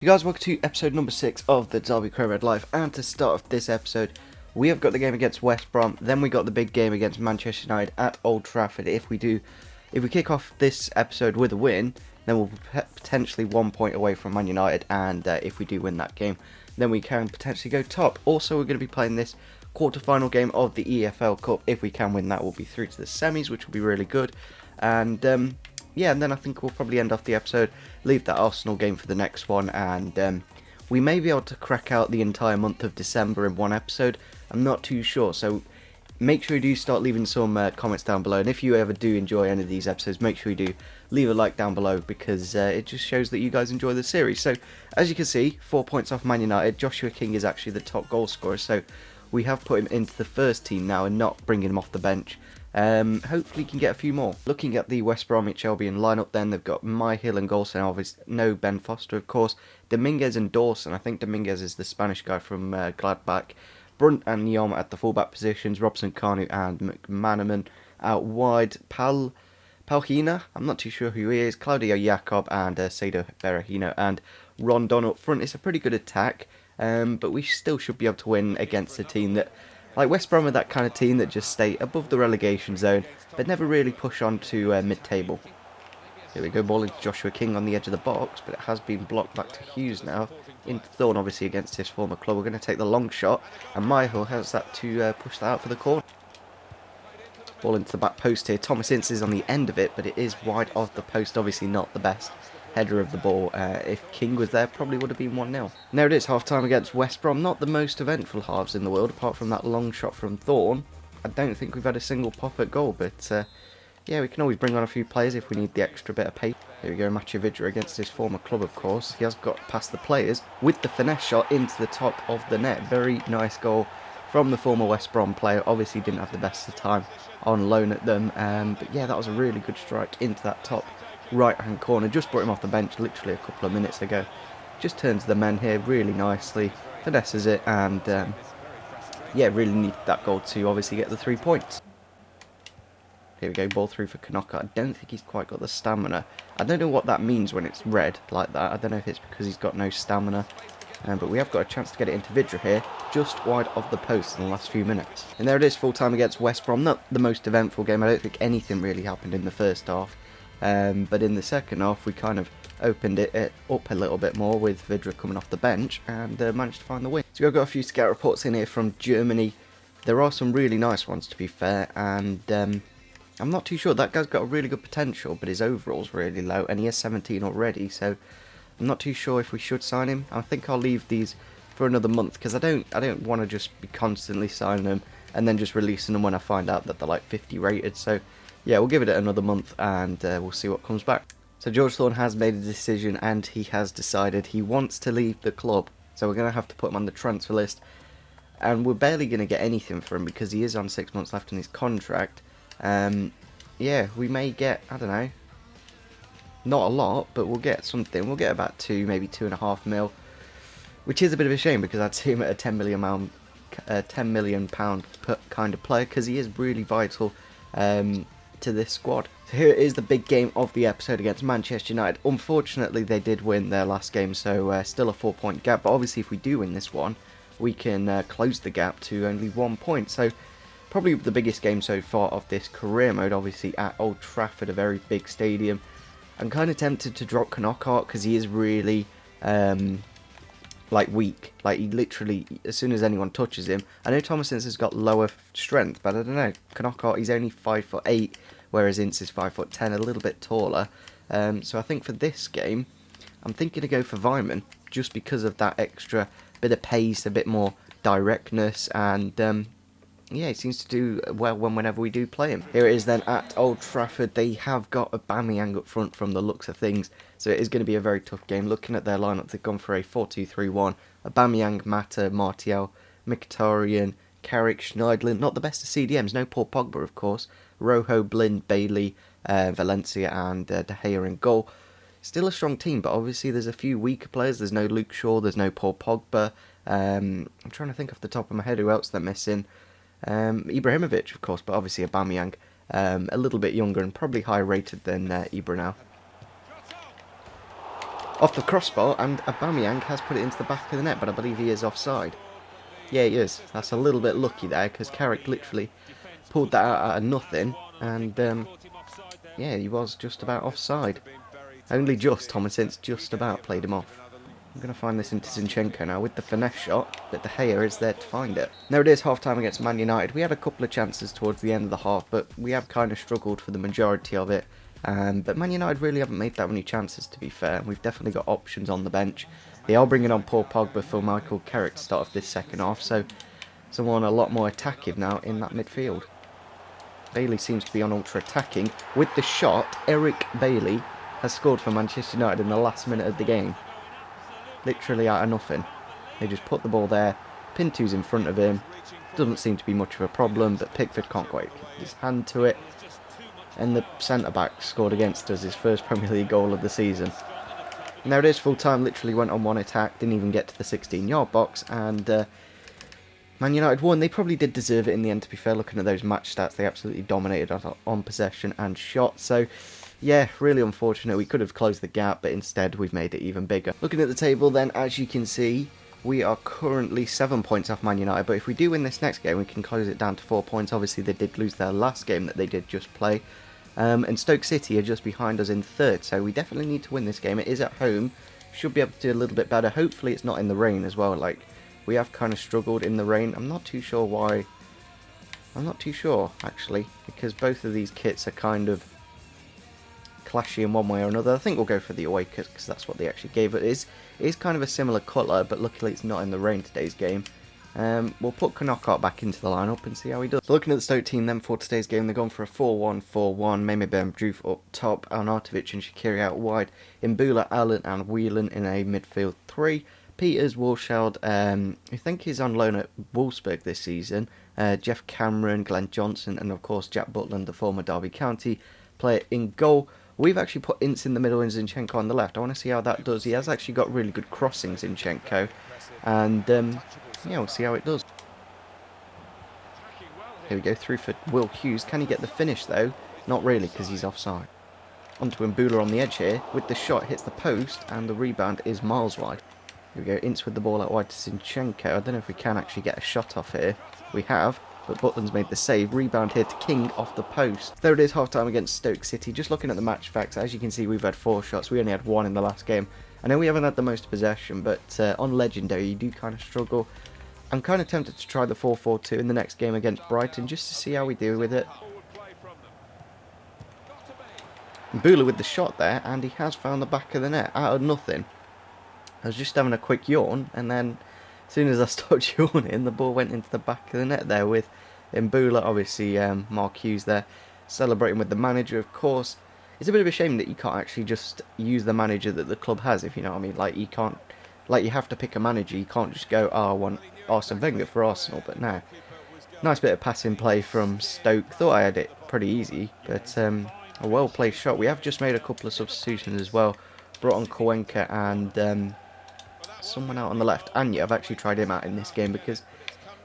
You guys, welcome to episode number 6 of the Derby Crow Red Live, and to start off this episode, we have got the game against West Brom, then we got the big game against Manchester United at Old Trafford. If we kick off this episode with a win, then we'll potentially 1 point away from Man United, and if we do win that game, then we can potentially go top. Also, we're going to be playing this quarter-final game of the EFL Cup. If we can win that, we'll be through to the semis, which will be really good, and yeah, and then I think we'll probably end off the episode, leave that Arsenal game for the next one, and we may be able to crack out the entire month of December in one episode. I'm not too sure, so make sure you do start leaving some comments down below, and if you ever do enjoy any of these episodes, make sure you do leave a like down below, because it just shows that you guys enjoy the series. So, as you can see, 4 points off Man United. Joshua King is actually the top goal scorer, so we have put him into the first team now and not bringing him off the bench. Hopefully he can get a few more. Looking at the West Bromwich Albion lineup, then they've got Myhill and Golson, obviously no Ben Foster, of course, Dominguez and Dawson. I think Dominguez is the Spanish guy from Gladbach. Brunt and Yom at the fullback positions, Robson Kanu and McManaman out wide. Palhina, I'm not too sure who he is, Claudio Jacob and Sado Berahino and Rondon up front. It's a pretty good attack, but we still should be able to win against a team that, like West Brom, are that kind of team that just stay above the relegation zone, but never really push on to mid-table. Here we go, ball into Joshua King on the edge of the box, but it has been blocked back to Hughes now. Into Thorne, obviously, against his former club. We're going to take the long shot, and Myhill has that to push that out for the corner. Ball into the back post here. Thomas Ince is on the end of it, but it is wide of the post. Obviously not the best header of the ball. If King was there, probably would have been 1-0. There it is, half-time against West Brom. Not the most eventful halves in the world, apart from that long shot from Thorne. I don't think we've had a single pop at goal, but yeah, we can always bring on a few players if we need the extra bit of pace. Here we go, Matthew Vidra against his former club, of course. He has got past the players with the finesse shot into the top of the net. Very nice goal from the former West Brom player. Obviously didn't have the best of time on loan at them, but yeah, that was a really good strike into that top right-hand corner. Just brought him off the bench literally a couple of minutes ago. Just turns the men here really nicely, finesses it, and yeah, really needed that goal to obviously get the 3 points. Here we go, ball through for Kanaka. I don't think he's quite got the stamina. I don't know what that means when it's red like that. I don't know if it's because he's got no stamina. But we have got a chance to get it into Vidra here, just wide of the post in the last few minutes. And there it is, full time against West Brom. Not the most eventful game. I don't think anything really happened in the first half. But in the second half, we kind of opened it up a little bit more with Vidra coming off the bench and managed to find the win. So we've got a few scout reports in here from Germany. There are some really nice ones, to be fair, and I'm not too sure. That guy's got a really good potential, but his overall's really low, and he is 17 already, so I'm not too sure if we should sign him. I think I'll leave these for another month, because I don't want to just be constantly signing them and then just releasing them when I find out that they're like 50 rated. So yeah, we'll give it another month, and we'll see what comes back. So George Thorne has made a decision, and he has decided he wants to leave the club. So we're going to have to put him on the transfer list, and we're barely going to get anything for him because he is on 6 months left in his contract. Yeah, we may get, I don't know, not a lot, but we'll get something. We'll get about 2, maybe 2.5 mil, which is a bit of a shame because I'd see him at a £10 million kind of player, because he is really vital to this squad. So here is the big game of the episode against Manchester United. Unfortunately, they did win their last game, so still a 4-point gap. But obviously, if we do win this one, we can close the gap to only 1 point. So probably the biggest game so far of this career mode, obviously at Old Trafford, a very big stadium. I'm kind of tempted to drop Knockout because he is really like weak. Like, he literally, as soon as anyone touches him, I know Thomas Ince has got lower strength, but I don't know, Knockout, he's only 5'8", whereas Ince is 5'10", a little bit taller. So I think for this game, I'm thinking to go for Vyman, just because of that extra bit of pace, a bit more directness, and yeah, he seems to do well whenever we do play him. Here it is then at Old Trafford. They have got Aubameyang up front from the looks of things, so it is going to be a very tough game. Looking at their lineup, they've gone for a 4-2-3-1. Aubameyang, Mata, Martial, Mkhitaryan, Carrick, Schneidlin. Not the best of CDMs. No Paul Pogba, of course. Rojo, Blind, Bailey, Valencia, and De Gea in goal. Still a strong team, but obviously there's a few weaker players. There's no Luke Shaw, there's no Paul Pogba. I'm trying to think off the top of my head who else they're missing. Ibrahimovic, of course, but obviously Aubameyang, a little bit younger and probably higher rated than Ibra now. off the crossbar, and Aubameyang has put it into the back of the net, but I believe he is offside. Yeah, he is. That's a little bit lucky there, because Carrick literally pulled that out of nothing, and yeah, he was just about offside. Only just, Thomas Ince just about played him off. I'm going to find this into Zinchenko now with the finesse shot, but De Gea is there to find it. There it is, half-time against Man United. We had a couple of chances towards the end of the half, but we have kind of struggled for the majority of it. But Man United really haven't made that many chances, to be fair. We've definitely got options on the bench. They are bringing on Paul Pogba for Michael Carrick to start off this second half, so someone a lot more attacking now in that midfield. Bailey seems to be on ultra-attacking. With the shot, Eric Bailey has scored for Manchester United in the last minute of the game. Literally out of nothing. They just put the ball there. Pinto's in front of him. Doesn't seem to be much of a problem, but Pickford can't quite get his hand to it. And the centre-back scored against us his first Premier League goal of the season. And there it is, full time. Literally went on one attack, didn't even get to the 16-yard box, and Man United won. They probably did deserve it in the end, to be fair. Looking at those match stats, they absolutely dominated on possession and shot. So, yeah, really unfortunate. We could have closed the gap, but instead we've made it even bigger. Looking at the table then, as you can see, we are currently 7 points off Man United, but if we do win this next game, we can close it down to 4 points. Obviously, they did lose their last game that they did just play. And Stoke City are just behind us in third, so we definitely need to win this game. It is at home. Should be able to do a little bit better. Hopefully it's not in the rain as well. Like, we have kind of struggled in the rain. I'm not too sure why. I'm not too sure, actually, because both of these kits are kind of clashy in one way or another. I think we'll go for the away kit because that's what they actually gave it. It is kind of a similar colour, but luckily it's not in the rain today's game. We'll put Knockout back into the lineup and see how he does. So looking at the Stoke team then for today's game, they've gone for a 4-1-4-1. Meme Bemdruf up top, Arnautovic and Shaqiri out wide, Imbula, Allen and Whelan in a midfield 3. Peters, Wolschild, I think he's on loan at Wolfsburg this season. Jeff Cameron, Glenn Johnson, and of course Jack Butland, the former Derby County player, in goal. We've actually put Ince in the middle and Zinchenko on the left. I want to see how that does. He has actually got really good crossing, Zinchenko, and yeah, we'll see how it does. Here we go, through for Will Hughes. Can he get the finish though? Not really, because he's offside. Onto Imbula on the edge here. With the shot, hits the post, and the rebound is miles wide. Here we go, Ince with the ball out wide to Zinchenko. I don't know if we can actually get a shot off here. We have, but Butland's made the save. Rebound here to King off the post. There it is, half-time against Stoke City. Just looking at the match facts, as you can see, we've had 4 shots. We only had 1 in the last game. I know we haven't had the most possession, but on Legendary, you do kind of struggle. I'm kind of tempted to try the 4-4-2 in the next game against Brighton, just to see how we do with it. Mbula with the shot there, and he has found the back of the net out of nothing. I was just having a quick yawn, and then as soon as I stopped yawning, the ball went into the back of the net there with Imbula, obviously Mark Hughes there, celebrating with the manager, of course. It's a bit of a shame that you can't actually just use the manager that the club has, if you know what I mean. Like, you can't, like, you have to pick a manager. You can't just go, oh, I want Arsene Wenger for Arsenal, but no. Nice bit of passing play from Stoke. Thought I had it pretty easy, but a well-placed shot. We have just made a couple of substitutions as well. Brought on Kowenka and someone out on the left. Anya, I've actually tried him out in this game because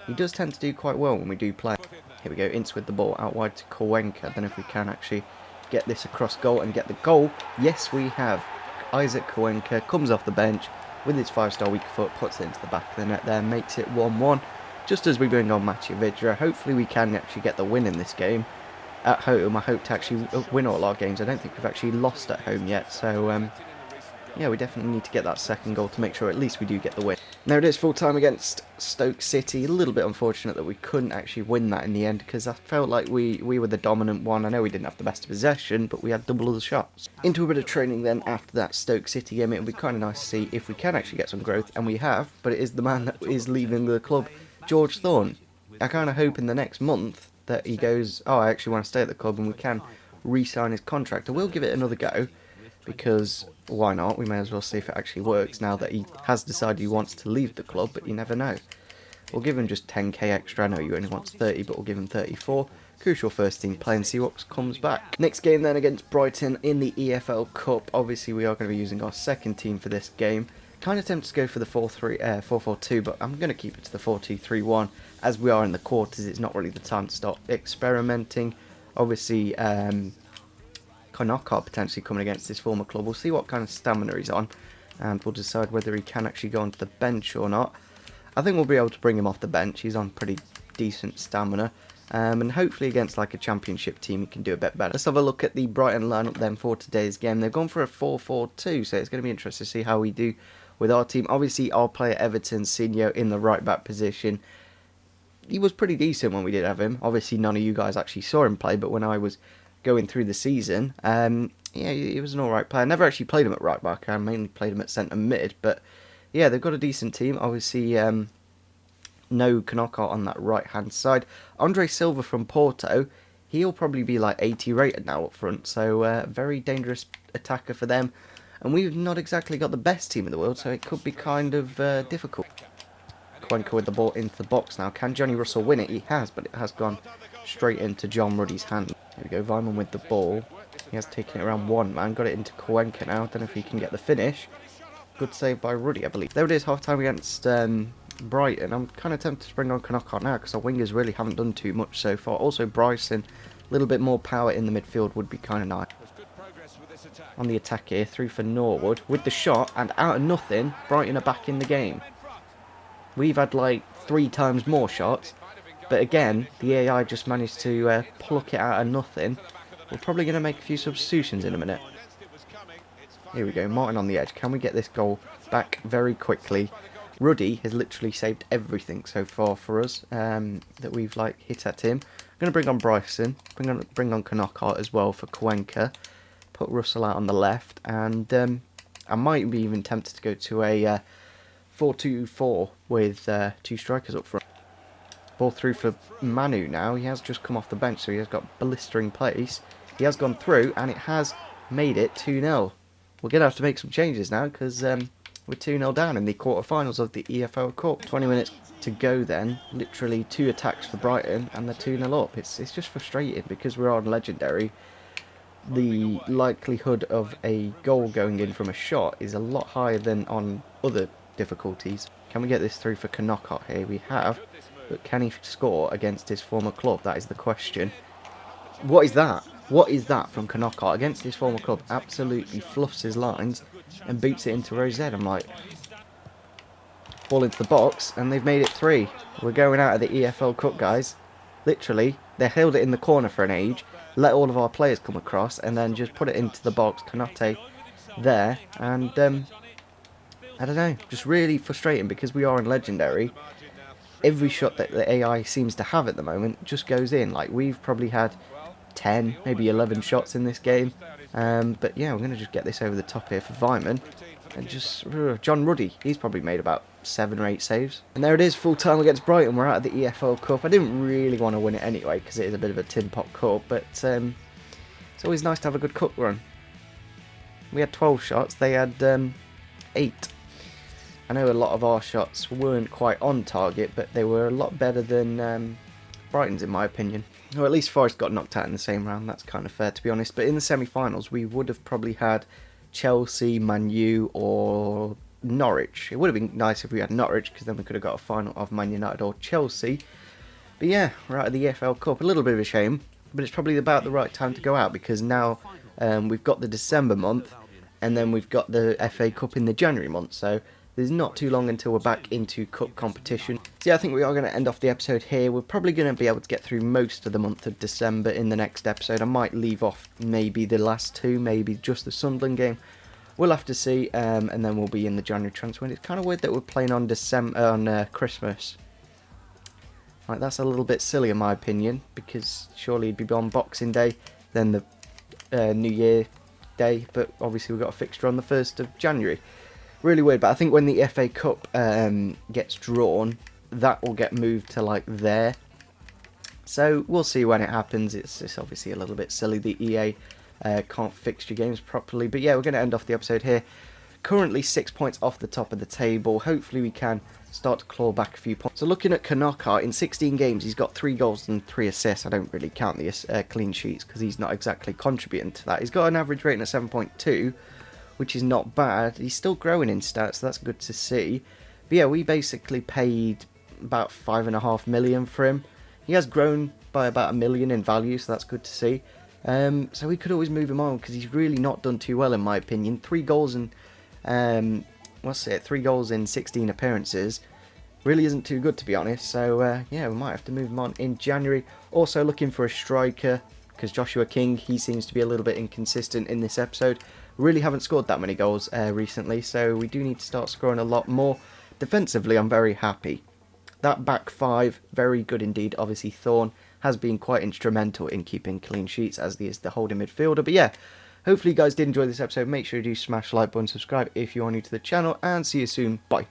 he does tend to do quite well when we do play. Here we go, Ince with the ball out wide to Kowenka. I don't know if we can actually get this across goal and get the goal. Yes, we have. Isaac Kowenka comes off the bench with his 5-star weak foot, puts it into the back of the net there, makes it 1-1. Just as we bring on Mathieu Vydra, hopefully we can actually get the win in this game. At home, I hope to actually win all our games. I don't think we've actually lost at home yet, so yeah, we definitely need to get that second goal to make sure at least we do get the win. There it is, full time against Stoke City. A little bit unfortunate that we couldn't actually win that in the end, because I felt like we were the dominant one. I know we didn't have the best possession, but we had double of the shots. Into a bit of training then after that Stoke City game. It would be kind of nice to see if we can actually get some growth, and we have, but it is the man that is leaving the club, George Thorne. I kind of hope in the next month that he goes, oh, I actually want to stay at the club, and we can re-sign his contract. I will give it another go, because why not? We may as well see if it actually works now that he has decided he wants to leave the club, but you never know. We'll give him just 10k extra. I know he only wants 30, but we'll give him 34. Crucial first team play and see what comes back. Next game then against Brighton in the EFL Cup. Obviously we are going to be using our second team for this game. Kind of tempted to go for the 4-4-2, but I'm going to keep it to the 4-2-3-1. As we are in the quarters, it's not really the time to start experimenting. Obviously, Konokar potentially coming against his former club. We'll see what kind of stamina he's on. and we'll decide whether he can actually go onto the bench or not. I think we'll be able to bring him off the bench. He's on pretty decent stamina. And hopefully against like a championship team he can do a bit better. Let's have a look at the Brighton lineup then for today's game. They've gone for a 4-4-2, so it's going to be interesting to see how we do with our team. Obviously our player Everton, Sinjo, in the right back position. He was pretty decent when we did have him. Obviously none of you guys actually saw him play, but when I was going through the season, yeah, he was an alright player. I never actually played him at right back, I mainly played him at centre mid, but yeah, they've got a decent team. Obviously, no Knockout on that right hand side. Andre Silva from Porto, he'll probably be like 80 rated now up front, so very dangerous attacker for them. And we've not exactly got the best team in the world, so it could be kind of difficult. Cuenca with the ball into the box now. Can Johnny Russell win it? He has, but it has gone straight into John Ruddy's hand. Here we go, Weimann with the ball. He has taken it around one man, got it into Cuenca now. Don't know if he can get the finish. Good save by Ruddy, I believe. There it is, half time against Brighton. I'm kind of tempted to bring on Knockout now because our wingers really haven't done too much so far. Also Bryson, a little bit more power in the midfield would be kind of nice. On the attack here, through for Norwood with the shot, and out of nothing, Brighton are back in the game. We've had like 3 times more shots, but again, the AI just managed to pluck it out of nothing. We're probably going to make a few substitutions in a minute. Here we go, Martin on the edge. Can we get this goal back very quickly? Ruddy has literally saved everything so far for us that we've like hit at him. I'm going to bring on Bryson, bring on Knockout as well for Cuenca. Put Russell out on the left, and I might be even tempted to go to a 4-2-4 with 2 strikers up front. Ball through for Manu now. He has just come off the bench, so he has got blistering pace. He has gone through, and it has made it 2-0. We're going to have to make some changes now, because we're 2-0 down in the quarterfinals of the EFL Cup. 20 minutes to go then. Literally 2 attacks for Brighton, and they're 2-0 up. It's just frustrating, because we're on Legendary. The likelihood of a goal going in from a shot is a lot higher than on other difficulties. Can we get this through for Knockout here? We have, but can he score against his former club? That is the question. What is that? What is that from Knockout against his former club? Absolutely fluffs his lines and beats it into Rosette. I'm like, ball into the box, and they've made it 3. We're going out of the EFL Cup, guys. Literally, they held it in the corner for an age, let all of our players come across, and then just put it into the box. Canate there, and I don't know, just really frustrating because we are in Legendary. Every shot that the AI seems to have at the moment just goes in. Like, we've probably had 10, maybe 11 shots in this game. But yeah, we're going to just get this over the top here for Weimann. And just, John Ruddy, he's probably made about 7 or 8 saves. And there it is, full time against Brighton. We're out of the EFL Cup. I didn't really want to win it anyway, because it is a bit of a tin pot cup. But it's always nice to have a good cup run. We had 12 shots, they had 8. I know a lot of our shots weren't quite on target, but they were a lot better than Brighton's in my opinion. Or at least Forest got knocked out in the same round, that's kind of fair to be honest. But in the semi-finals we would have probably had Chelsea, Man U or Norwich. It would have been nice if we had Norwich, because then we could have got a final of Man United or Chelsea. But yeah, we're out of the EFL Cup. A little bit of a shame, but it's probably about the right time to go out, because now we've got the December month, and then we've got the FA Cup in the January month, so there's not too long until we're back into cup competition. So yeah, I think we are going to end off the episode here. We're probably going to be able to get through most of the month of December in the next episode. I might leave off maybe the last 2, maybe just the Sunderland game. We'll have to see, and then we'll be in the January transfer window. It's kind of weird that we're playing on Christmas. Like, that's a little bit silly in my opinion, because surely it'd be on Boxing Day, then the New Year Day, but obviously we've got a fixture on the 1st of January. Really weird, but I think when the FA Cup gets drawn, that will get moved to like there. So we'll see when it happens. It's obviously a little bit silly. The EA can't fixture games properly. But yeah, we're going to end off the episode here. Currently 6 points off the top of the table. Hopefully we can start to claw back a few points. So looking at Kanaka, in 16 games he's got 3 goals and 3 assists. I don't really count the clean sheets because he's not exactly contributing to that. He's got an average rating of 7.2. which is not bad. He's still growing in stats, so that's good to see. But yeah, we basically paid about 5.5 million for him. He has grown by about 1 million in value, so that's good to see. So we could always move him on, because he's really not done too well in my opinion. 3 goals and What's it? 3 goals in 16 appearances. Really isn't too good, to be honest. So yeah, we might have to move him on in January. Also looking for a striker, because Joshua King, he seems to be a little bit inconsistent in this episode. Really haven't scored that many goals recently, so we do need to start scoring a lot more. Defensively, I'm very happy. That back 5, very good indeed. Obviously, Thorne has been quite instrumental in keeping clean sheets, as he is the holding midfielder. But yeah, hopefully you guys did enjoy this episode. Make sure you do smash the like button, subscribe if you are new to the channel, and see you soon. Bye.